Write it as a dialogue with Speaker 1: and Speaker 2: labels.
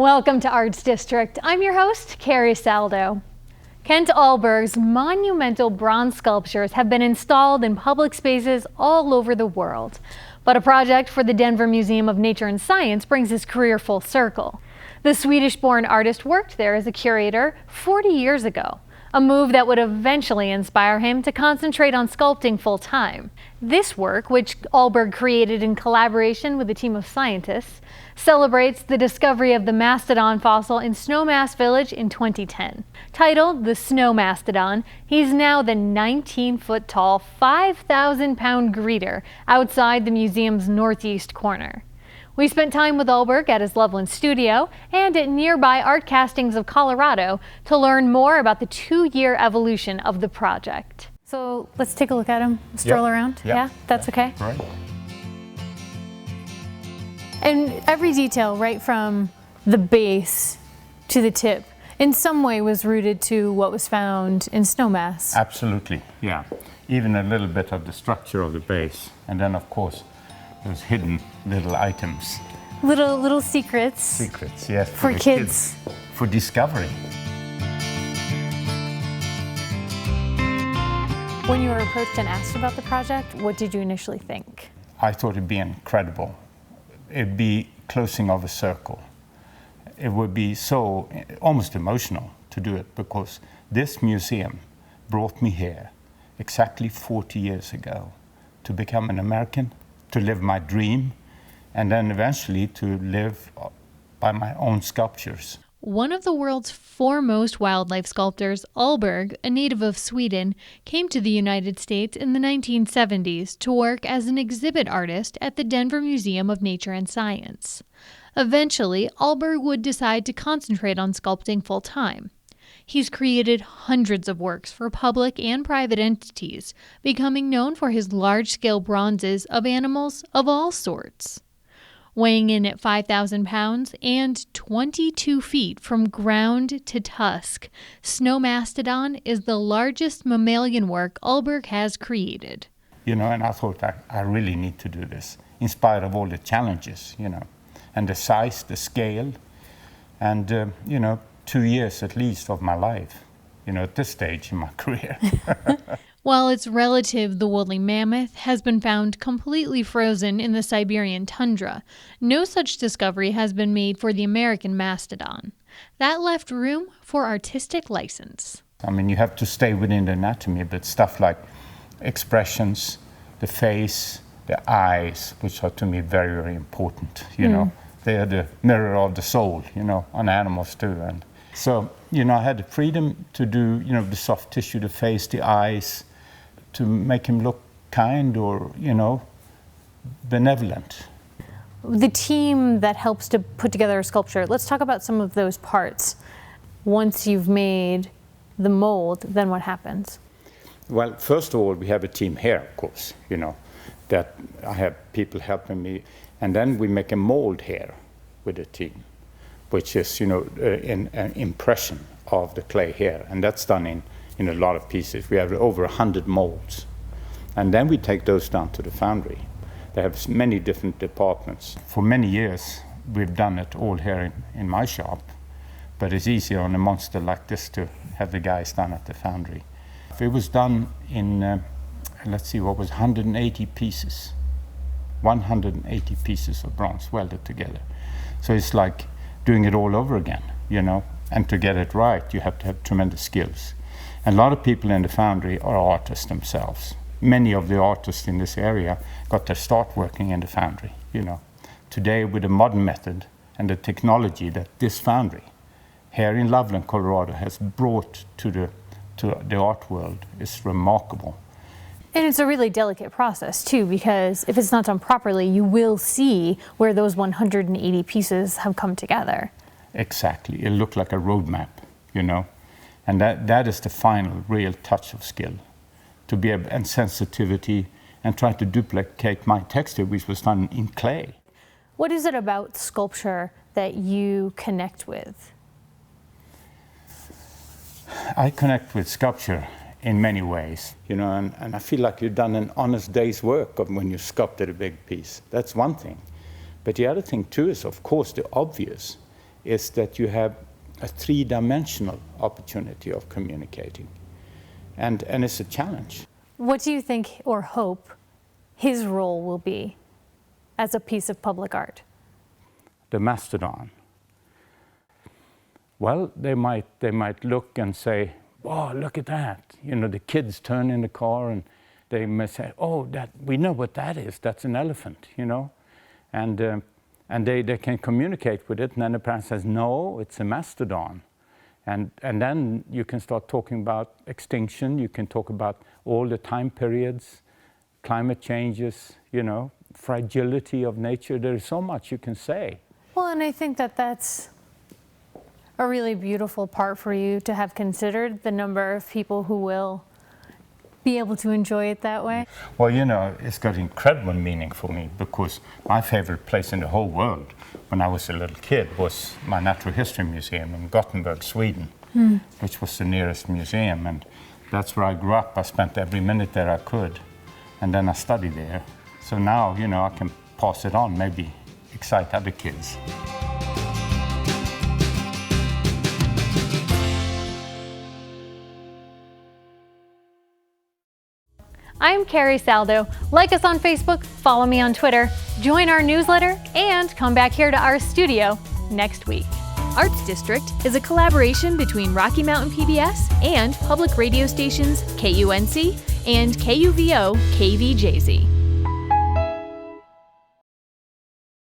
Speaker 1: Welcome to Arts District. I'm your host, Carrie Saldo. Kent Ullberg's monumental bronze sculptures have been installed in public spaces all over the world. But a project for the Denver Museum of Nature and Science brings his career full circle. The Swedish-born artist worked there as a curator 40 years ago, a move that would eventually inspire him to concentrate on sculpting full-time. This work, which Ullberg created in collaboration with a team of scientists, celebrates the discovery of the mastodon fossil in Snowmastodon Village in 2010. Titled the Snowmastodon, he's now the 19-foot-tall, 5,000-pound greeter outside the museum's northeast corner. We spent time with Ullberg at his Loveland studio and at nearby Art Castings of Colorado to learn more about the 2-year evolution of the project. So let's take a look at him, stroll around.
Speaker 2: Yep.
Speaker 1: Yeah, that's okay.
Speaker 2: Right.
Speaker 1: And every detail, right from the base to the tip, in some way was rooted to what was found in Snowmass.
Speaker 2: Absolutely, yeah. Even a little bit of the structure of the base. And then, of course, those hidden little items.
Speaker 1: Little secrets.
Speaker 2: Secrets, yes.
Speaker 1: For kids.
Speaker 2: For discovery.
Speaker 1: When you were approached and asked about the project, what did you initially think?
Speaker 2: I thought it'd be incredible. It'd be closing of a circle. It would be so almost emotional to do it because this museum brought me here exactly 40 years ago to become an American, to live my dream, and then eventually to live by my own sculptures.
Speaker 1: One of the world's foremost wildlife sculptors, Ullberg, a native of Sweden, came to the United States in the 1970s to work as an exhibit artist at the Denver Museum of Nature and Science. Eventually, Ullberg would decide to concentrate on sculpting full-time. He's created hundreds of works for public and private entities, becoming known for his large-scale bronzes of animals of all sorts. Weighing in at 5,000 pounds and 22 feet from ground to tusk, Snowmastodon is the largest mammalian work Ullberg has created.
Speaker 2: You know, and I thought I really need to do this, in spite of all the challenges, you know, and the size, the scale, and, 2 years at least of my life, at this stage in my career.
Speaker 1: While its relative, the woolly mammoth, has been found completely frozen in the Siberian tundra, no such discovery has been made for the American mastodon. That left room for artistic license.
Speaker 2: I mean, you have to stay within the anatomy, but stuff like expressions, the face, the eyes, which are to me very, very important, They are the mirror of the soul, on animals too. And so, I had the freedom to do, the soft tissue, the face, the eyes, to make him look kind or, benevolent.
Speaker 1: The team that helps to put together a sculpture, let's talk about some of those parts. Once you've made the mold, then what happens?
Speaker 2: Well, first of all, we have a team here, of course, that I have people helping me. And then we make a mold here with the team, which is, an impression of the clay here. And that's done in a lot of pieces. We have over 100 molds. And then we take those down to the foundry. They have many different departments. For many years, we've done it all here in my shop, but it's easier on a monster like this to have the guys done at the foundry. It was done in, 180 pieces. 180 pieces of bronze welded together. So it's like doing it all over again, and to get it right, you have to have tremendous skills. And a lot of people in the foundry are artists themselves. Many of the artists in this area got their start working in the foundry, Today, with the modern method and the technology that this foundry here in Loveland, Colorado, has brought to the art world is remarkable.
Speaker 1: And it's a really delicate process, too, because if it's not done properly, you will see where those 180 pieces have come together.
Speaker 2: Exactly. It looked like a roadmap, And that is the final real touch of skill, to be able, and sensitivity, and try to duplicate my texture, which was done in clay.
Speaker 1: What is it about sculpture that you connect with?
Speaker 2: I connect with sculpture in many ways, and I feel like you've done an honest day's work when you sculpted a big piece. That's one thing. But the other thing too is, of course, the obvious. is that you have a three-dimensional opportunity of communicating. And it's a challenge.
Speaker 1: What do you think or hope his role will be as a piece of public art?
Speaker 2: The Mastodon. Well, they might look and say, "Oh, look at that!" You know, the kids turn in the car and they may say, "Oh, we know what that is. That's an elephant," you know, and they can communicate with it. And then the parent says, "No, it's a mastodon," and then you can start talking about extinction. You can talk about all the time periods, climate changes, you know, fragility of nature. There is so much you can say.
Speaker 1: Well, and I think that that's a really beautiful part for you to have considered, the number of people who will be able to enjoy it that way.
Speaker 2: Well, you know, it's got incredible meaning for me, because my favorite place in the whole world when I was a little kid was my Natural History Museum in Gothenburg, Sweden, which was the nearest museum. And that's where I grew up. I spent every minute there I could. And then I studied there. So now, you know, I can pass it on, maybe excite other kids.
Speaker 1: I'm Carrie Saldo. Like us on Facebook, follow me on Twitter, join our newsletter, and come back here to our studio next week.
Speaker 3: Arts District is a collaboration between Rocky Mountain PBS and public radio stations KUNC and KUVO KVJZ.